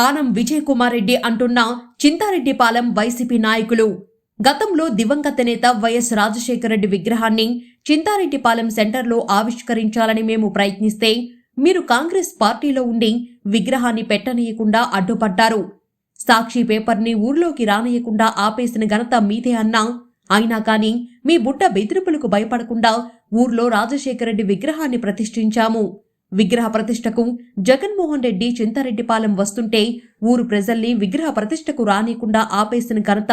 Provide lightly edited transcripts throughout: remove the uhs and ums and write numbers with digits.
ఆనం విజయ్ కుమార్ రెడ్డి అంటున్న చింతారెడ్డిపాలెం వైసీపీ నాయకులు. గతంలో దివంగత నేత వైఎస్ రాజశేఖర రెడ్డి విగ్రహాన్ని చింతారెడ్డిపాలెం సెంటర్లో ఆవిష్కరించాలని మేము ప్రయత్నిస్తే మీరు కాంగ్రెస్ పార్టీలో ఉండి విగ్రహాన్ని పెట్టనీయకుండా అడ్డుపడ్డారు. సాక్షి పేపర్ని ఊర్లోకి రానియకుండా ఆపేసిన ఘనత మీదే అన్నా. అయినా కానీ మీ బుట్ట బెదిరింపులకు భయపడకుండా ఊర్లో రాజశేఖర రెడ్డి విగ్రహాన్ని ప్రతిష్ఠించాము. విగ్రహ ప్రతిష్టకు జగన్మోహన్ రెడ్డి చింతారెడ్డిపాలెం వస్తుంటే ఊరు ప్రజల్ని విగ్రహ ప్రతిష్టకు రానియకుండా ఆపేసిన ఘనత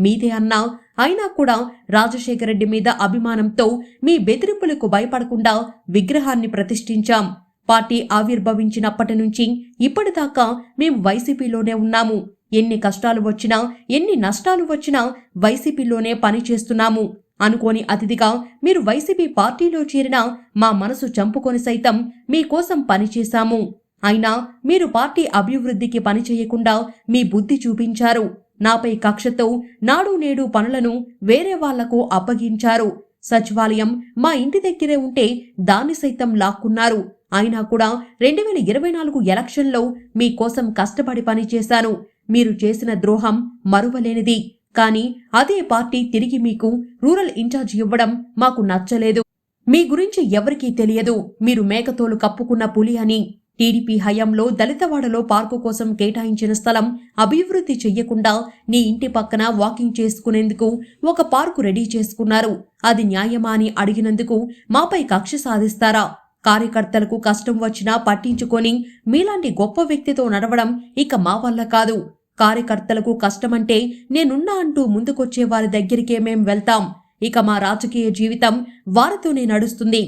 మీదే అన్నా. అయినా కూడా రాజశేఖర రెడ్డి మీద అభిమానంతో మీ బెదిరింపులకు భయపడకుండా విగ్రహాన్ని ప్రతిష్ఠించాం. పార్టీ ఆవిర్భవించినప్పటి నుంచి ఇప్పటిదాకా మేము వైసీపీలోనే ఉన్నాము. ఎన్ని కష్టాలు వచ్చినా ఎన్ని నష్టాలు వచ్చినా వైసీపీలోనే పనిచేస్తున్నాము. అనుకోని అతిథిగా మీరు వైసీపీ పార్టీలో చేరినా మా మనసు చంపుకొని సైతం మీకోసం పనిచేశాము. అయినా మీరు పార్టీ అభివృద్ధికి పనిచేయకుండా మీ బుద్ధి చూపించారు. నాపై కక్షతో నాడు నేడు పనులను వేరే వాళ్లకు అప్పగించారు. సచివాలయం మా ఇంటి దగ్గరే ఉంటే దాన్ని సైతం లాక్కున్నారు. అయినా కూడా 2024 ఎలక్షన్లో మీకోసం కష్టపడి పనిచేశాను. మీరు చేసిన ద్రోహం మరువలేనిది. కానీ అదే పార్టీ తిరిగి మీకు రూరల్ ఇన్ఛార్జ్ ఇవ్వడం మాకు నచ్చలేదు. మీ గురించి ఎవరికీ తెలియదు. మీరు మేకతోలు కప్పుకున్న పులి అని. టీడీపీ హయాంలో దళితవాడలో పార్కు కోసం కేటాయించిన స్థలం అభివృద్ధి చెయ్యకుండా నీ ఇంటి పక్కన వాకింగ్ చేసుకునేందుకు ఒక పార్కు రెడీ చేసుకున్నారు. అది న్యాయమా అని అడిగినందుకు మాపై కక్ష సాధిస్తారా? కార్యకర్తలకు కష్టం వచ్చినా పట్టించుకొని మీలాంటి గొప్ప వ్యక్తితో నడవడం ఇక మా వల్ల కాదు. కార్యకర్తలకు కష్టమంటే నేనున్నా అంటూ ముందుకొచ్చే వారి దగ్గరికే మేం వెళ్తాం. ఇక మా రాజకీయ జీవితం వారితోనే నడుస్తుంది.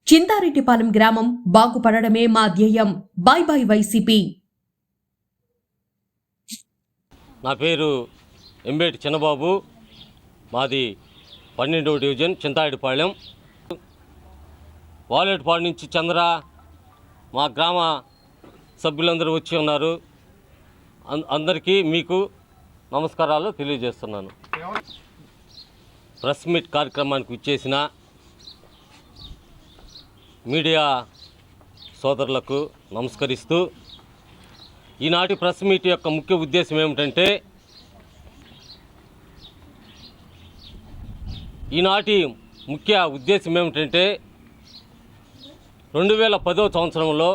చింతారెడ్డిపాలెం గ్రామం బాగుపడడమే మా ధ్యేయం. By by YCP. నా పేరు ఎంబేటి చిన్నబాబు. మాది 12వ డివిజన్ చింతారెడ్డిపాలెం. వాలేట్పాడు నుంచి చంద్ర మా గ్రామ సభ్యులందరూ వచ్చి ఉన్నారు. అందరికీ మీకు నమస్కారాలు తెలియజేస్తున్నాను. ప్రెస్ మీట్ కార్యక్రమానికి ఇచ్చేసిన మీడియా సోదరులకు నమస్కరిస్తూ, ఈనాటి ప్రెస్ మీట్ యొక్క ముఖ్య ఉద్దేశం ఏమిటంటే, ఈనాటి ముఖ్య ఉద్దేశం ఏమిటంటే 2010వ సంవత్సరంలో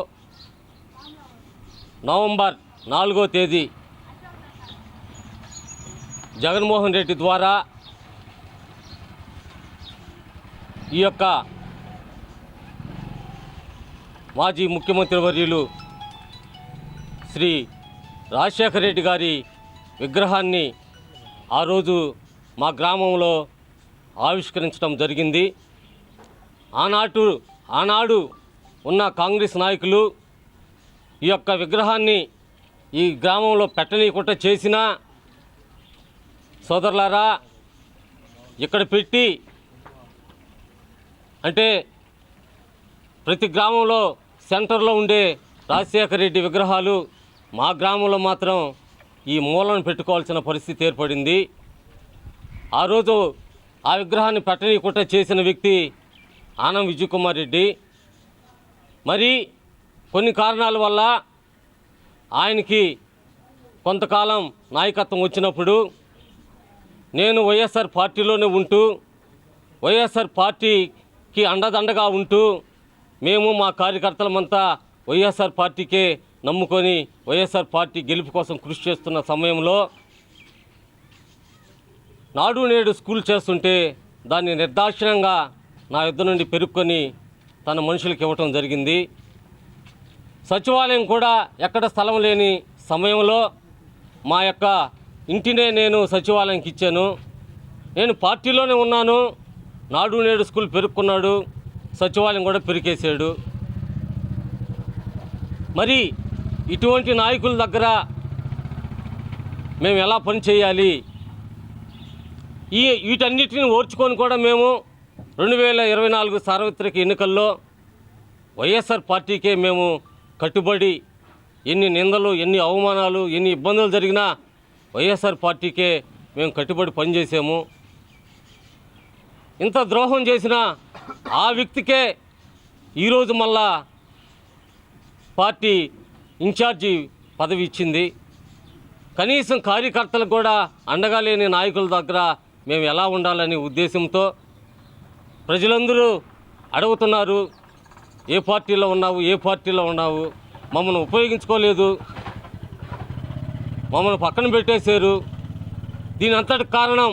నవంబర్ 4వ తేదీ జగన్మోహన్ రెడ్డి ద్వారా ఈ యొక్క మాజీ ముఖ్యమంత్రి వర్యులు శ్రీ రాజశేఖర రెడ్డి గారి విగ్రహాన్ని ఆ రోజు మా గ్రామంలో ఆవిష్కరించడం జరిగింది. ఆనాడు ఉన్న కాంగ్రెస్ నాయకులు ఈ యొక్క విగ్రహాన్ని ఈ గ్రామంలో పెట్టనీయకుండా చేసిన సోదరులారా, ఇక్కడ పెట్టి, అంటే ప్రతి గ్రామంలో సెంటర్లో ఉండే రాజశేఖర రెడ్డి విగ్రహాలు మా గ్రామంలో మాత్రం ఈ మూలను పెట్టుకోవాల్సిన పరిస్థితి ఏర్పడింది. ఆ రోజు ఆ విగ్రహాన్ని పెట్టనీయకుండా చేసిన వ్యక్తి ఆనం విజయ్ కుమార్ రెడ్డి. మరి కొన్ని కారణాల వల్ల ఆయనకి కొంతకాలం నాయకత్వం వచ్చినప్పుడు నేను వైఎస్ఆర్ పార్టీలోనే ఉంటూ, వైఎస్ఆర్ పార్టీకి అండదండగా ఉంటూ, మేము మా కార్యకర్తలమంతా వైఎస్ఆర్ పార్టీకే నమ్ముకొని వైఎస్ఆర్ పార్టీ గెలుపు కోసం కృషి చేస్తున్న సమయంలో నాడు నేడు స్కూల్ చేస్తుంటే దాన్ని నిర్దాక్షిణ్యంగా నా యుద్ధ నుండి పెరుక్కొని తన మనుషులకు ఇవ్వటం జరిగింది. సచివాలయం కూడా ఎక్కడ స్థలం లేని సమయంలో మా యొక్క ఇంటినే నేను సచివాలయంకి ఇచ్చాను. నేను పార్టీలోనే ఉన్నాను. నాడు నేడు స్కూల్ పెరుక్కున్నాడు, సచివాలయం కూడా పెరికేసాడు. మరి ఇటువంటి నాయకుల దగ్గర మేము ఎలా పని చేయాలి? వీటన్నిటిని ఓర్చుకొని కూడా మేము 2024 సార్వత్రిక ఎన్నికల్లో వైఎస్ఆర్ పార్టీకే మేము కట్టుబడి, ఎన్ని నిందలు, ఎన్ని అవమానాలు, ఎన్ని ఇబ్బందులు జరిగినా వైఎస్ఆర్ పార్టీకే మేము కట్టుబడి పనిచేసాము. ఇంత ద్రోహం చేసిన ఆ వ్యక్తికే ఈరోజు మళ్ళా పార్టీ ఇన్ఛార్జి పదవి ఇచ్చింది. కనీసం కార్యకర్తలకు కూడా అండగా లేని నాయకుల దగ్గర మేము ఎలా ఉండాలనే ఉద్దేశంతో ప్రజలందరూ అడుగుతున్నారు, ఏ పార్టీలో ఉన్నావు, ఏ పార్టీలో ఉన్నావు, మమ్మల్ని ఉపయోగించుకోలేదు, మమ్మల్ని పక్కన పెట్టేశారు. దీని అంతటి కారణం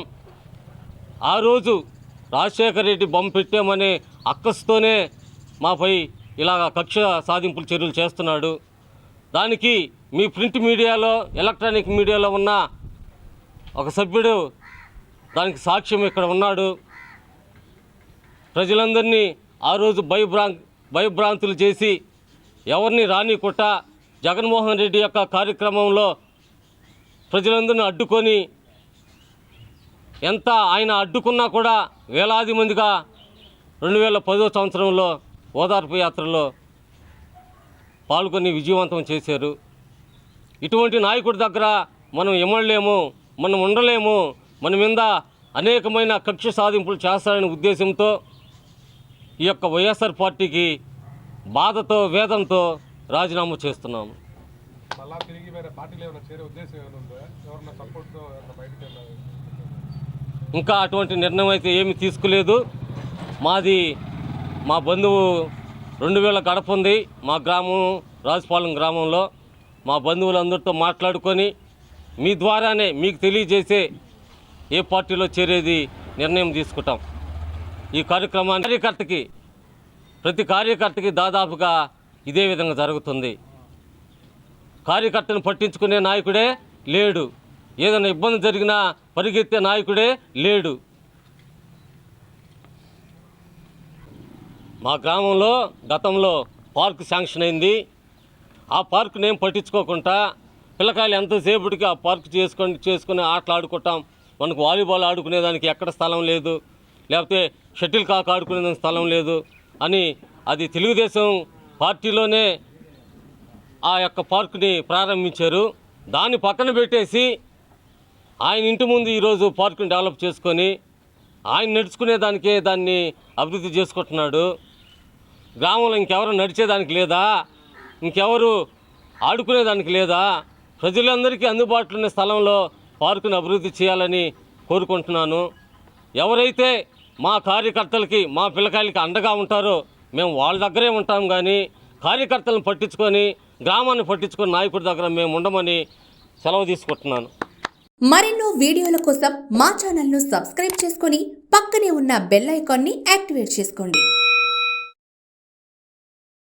ఆ రోజు రాజశేఖర రెడ్డి బొమ్మ పెట్టామనే అక్కసుతోనే మాపై ఇలాగ కక్ష సాధింపుల చర్యలు చేస్తున్నాడు. దానికి మీ ప్రింట్ మీడియాలో, ఎలక్ట్రానిక్ మీడియాలో ఉన్న ఒక సభ్యుడు దానికి సాక్ష్యం ఇక్కడ ఉన్నాడు. ప్రజలందరినీ ఆ రోజు భయభ్రాంతులు చేసి ఎవరిని రానికొట్ట జగన్మోహన్ రెడ్డి యొక్క కార్యక్రమంలో ప్రజలందరినీ అడ్డుకొని, ఎంత ఆయన అడ్డుకున్నా కూడా వేలాది మందిగా 2010 సంవత్సరంలో ఓదార్పు యాత్రలో పాల్గొని విజయవంతం చేశారు. ఇటువంటి నాయకుడి దగ్గర మనం ఇమ్మడలేము, మనం ఉండలేము, మన మీద అనేకమైన కక్ష సాధింపులు చేస్తారనే ఉద్దేశంతో ఈ యొక్క వైఎస్ఆర్ పార్టీకి బాధతో, వేదంతో రాజీనామా చేస్తున్నాము. ఇంకా అటువంటి నిర్ణయం అయితే ఏమీ తీసుకోలేదు. మా బంధువు 2000 గడప ఉంది మా గ్రామం రాజుపాలెం గ్రామంలో. మా బంధువులందరితో మాట్లాడుకొని మీ ద్వారానే మీకు తెలియజేసే ఏ పార్టీలో చేరేది నిర్ణయం తీసుకుంటాం. ఈ కార్యక్రమాన్ని ప్రతి కార్యకర్తకి దాదాపుగా ఇదే విధంగా జరుగుతుంది. కార్యకర్తను పట్టించుకునే నాయకుడే లేడు, ఏదైనా ఇబ్బంది జరిగినా పరిగెత్తే నాయకుడే లేడు. మా గ్రామంలో గతంలో పార్క్ శాంక్షన్ అయింది. ఆ పార్క్ నేను పట్టించుకోకుండా పిల్లకాయలు ఎంతసేపటికి ఆ పార్క్ చేసుకొని ఆటలు ఆడుకుంటాం. మనకు వాలీబాల్ ఆడుకునేదానికి ఎక్కడ స్థలం లేదు, లేకపోతే షటిల్ కాక్ ఆడుకునేదానికి స్థలం లేదు అని అది తెలుగుదేశం పార్టీలోనే ఆ యొక్క పార్కుని ప్రారంభించారు. దాన్ని పక్కన పెట్టేసి ఆయన ఇంటి ముందు ఈరోజు పార్కుని డెవలప్ చేసుకొని ఆయన నడుచుకునేదానికే దాన్ని అభివృద్ధి చేసుకుంటున్నాడు. గ్రామంలో ఇంకెవరు నడిచేదానికి లేదా, ఇంకెవరు ఆడుకునేదానికి లేదా? ప్రజలందరికీ అందుబాటులో ఉన్న స్థలంలో పార్కును అభివృద్ధి చేయాలని కోరుకుంటున్నాను. ఎవరైతే మా కార్యకర్తలకి, మా పిల్లకాయలకి అండగా ఉంటారో మేము వాళ్ళ దగ్గరే ఉంటాం, కానీ కార్యకర్తలను పట్టించుకొని, గ్రామాన్ని పట్టించుకొని నాయకుడి దగ్గర మేము ఉండమని సెలవు తీసుకుంటున్నాను. మరెన్నో వీడియోల కోసం మా ఛానల్ను సబ్స్క్రైబ్ చేసుకొని పక్కనే ఉన్న బెల్ ఐకాన్ని యాక్టివేట్ చేసుకోండి.